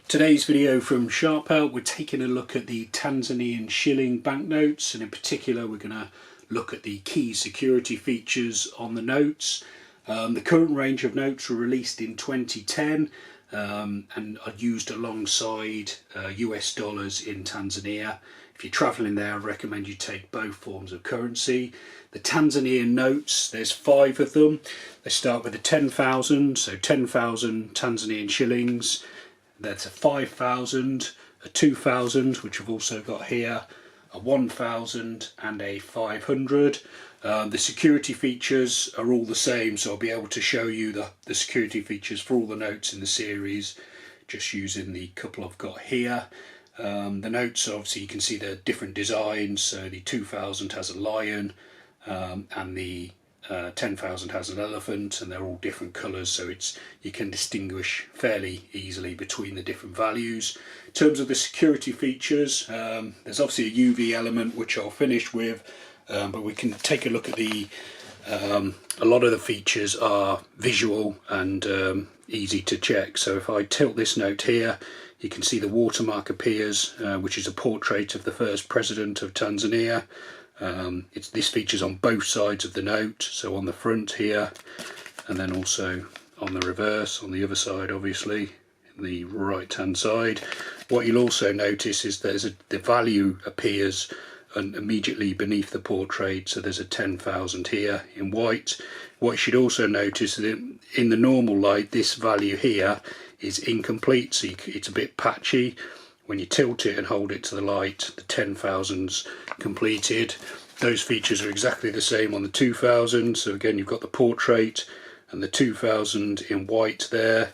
Today's video from Sharper, we're taking a look at the Tanzanian Shilling banknotes, and in particular we're going to look at the key security features on the notes. The current range of notes were released in 2010 and are used alongside US dollars in Tanzania. If you're travelling there, I recommend you take both forms of currency. The Tanzanian notes, there's 5 of them. They start with a 10,000, so 10,000 Tanzanian shillings. There's a 5,000, a 2,000, which I've also got here, a 1,000 and a 500. The security features are all the same, so I'll be able to show you the security features for all the notes in the series, just using the couple I've got here. The notes, obviously you can see the different designs, so the 2,000 has a lion and the 10,000 has an elephant, and they're all different colours, so you can distinguish fairly easily between the different values. In terms of the security features, there's obviously a UV element which I'll finish with, but we can take a look at a lot of the features are visual and easy to check. So if I tilt this note here, you can see the watermark appears, which is a portrait of the first president of Tanzania. This features on both sides of the note, so on the front here and then also on the reverse, on the other side obviously, in the right hand side. What you'll also notice is the value appears immediately beneath the portrait, so there's a 10,000 here in white. What you should also notice is that in the normal light this value here is incomplete, so it's a bit patchy. When you tilt it and hold it to the light, the 10,000's completed. Those features are exactly the same on the 2,000. So again, you've got the portrait and the 2,000 in white there,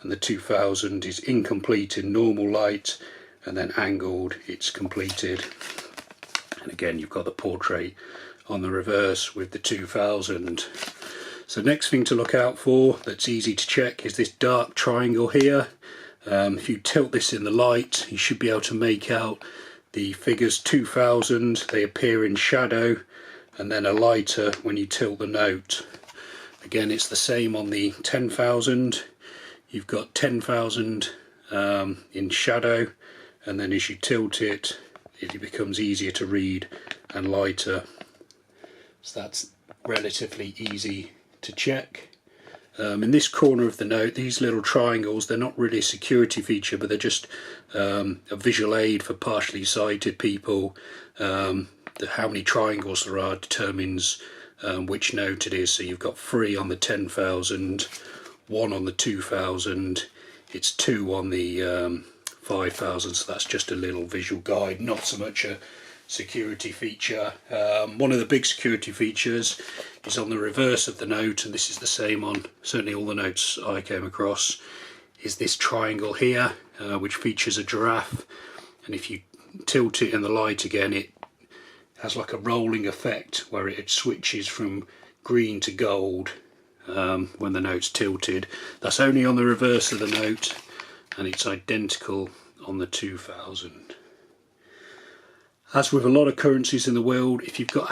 and the 2,000 is incomplete in normal light, and then angled it's completed. And again, you've got the portrait on the reverse with the 2,000. So next thing to look out for that's easy to check is this dark triangle here. If you tilt this in the light, you should be able to make out the figures 2,000, they appear in shadow, and then a lighter when you tilt the note. Again, it's the same on the 10,000. You've got 10,000 in shadow, and then as you tilt it, it becomes easier to read and lighter. So that's relatively easy to check. In this corner of the note, these little triangles, they're not really a security feature, but they're just a visual aid for partially sighted people. How many triangles there are determines which note it is. So you've got 3 on the 10,000, 1 on the 2,000, it's 2 on the 5,000, so that's just a little visual guide, not so much a security feature. One of the big security features is on the reverse of the note, and this is the same on certainly all the notes I came across, is this triangle here, which features a giraffe, and if you tilt it in the light again, it has like a rolling effect where it switches from green to gold when the note's tilted. That's only on the reverse of the note, and it's identical on the 2,000. As with a lot of currencies in the world, if you've got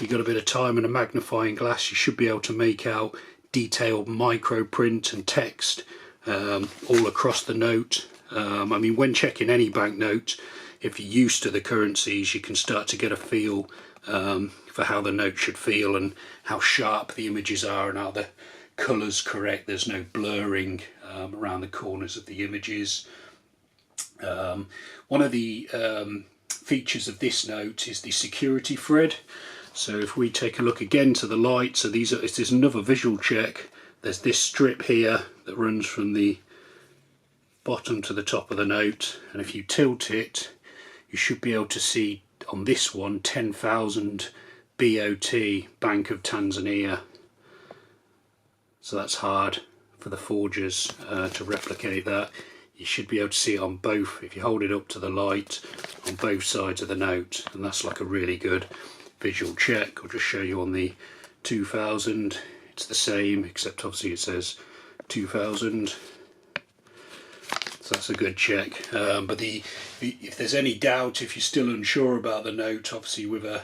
you've got a bit of time and a magnifying glass, you should be able to make out detailed micro print and text all across the note. I mean, when checking any banknote, if you're used to the currencies, you can start to get a feel for how the note should feel and how sharp the images are and how the colour's correct. There's no blurring around the corners of the images. One of the features of this note is the security thread. So if we take a look again to the light, so there's another visual check. There's this strip here that runs from the bottom to the top of the note, and if you tilt it, you should be able to see on this one 10,000 BOT, Bank of Tanzania. So that's hard for the forgers to replicate that. You should be able to see it on both, if you hold it up to the light, on both sides of the note, and that's like a really good visual check. I'll just show you on the 2,000, it's the same, except obviously it says 2,000. So that's a good check. But if there's any doubt, if you're still unsure about the note, obviously with a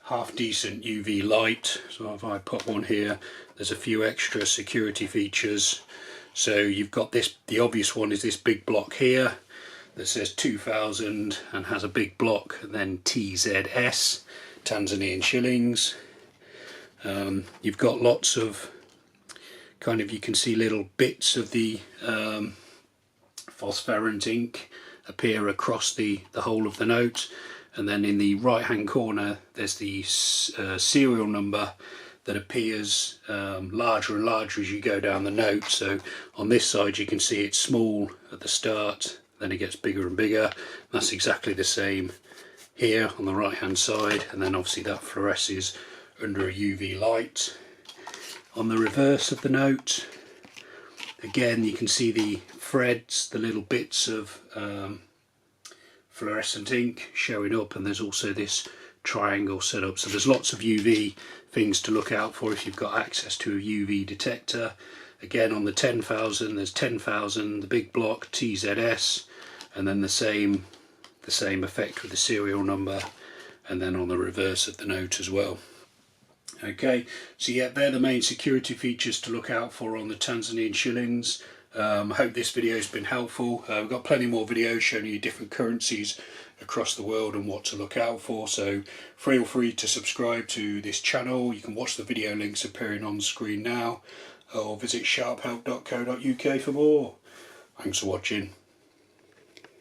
half decent UV light, so if I put one here, there's a few extra security features. So you've got this, the obvious one is this big block here that says 2000 and has a big block, and then TZS, Tanzanian shillings. You've got lots of kind of, you can see little bits of the phosphorescent ink appear across the whole of the note, and then in the right hand corner there's the serial number that appears larger and larger as you go down the note. So on this side you can see it's small at the start, then it gets bigger and bigger. That's exactly the same here on the right hand side, and then obviously that fluoresces under a UV light. On the reverse of the note, again you can see the threads, the little bits of fluorescent ink showing up, and there's also this triangle set up. So there's lots of UV things to look out for if you've got access to a UV detector. Again, on the 10,000 there's 10,000, the big block TZS, and then the same effect with the serial number, and then on the reverse of the note as well. Okay, so yeah, they're the main security features to look out for on the Tanzanian shillings. I hope this video has been helpful. We've got plenty more videos showing you different currencies across the world and what to look out for, so feel free to subscribe to this channel. You can watch the video links appearing on the screen now, or visit sharphelp.co.uk for more. Thanks for watching.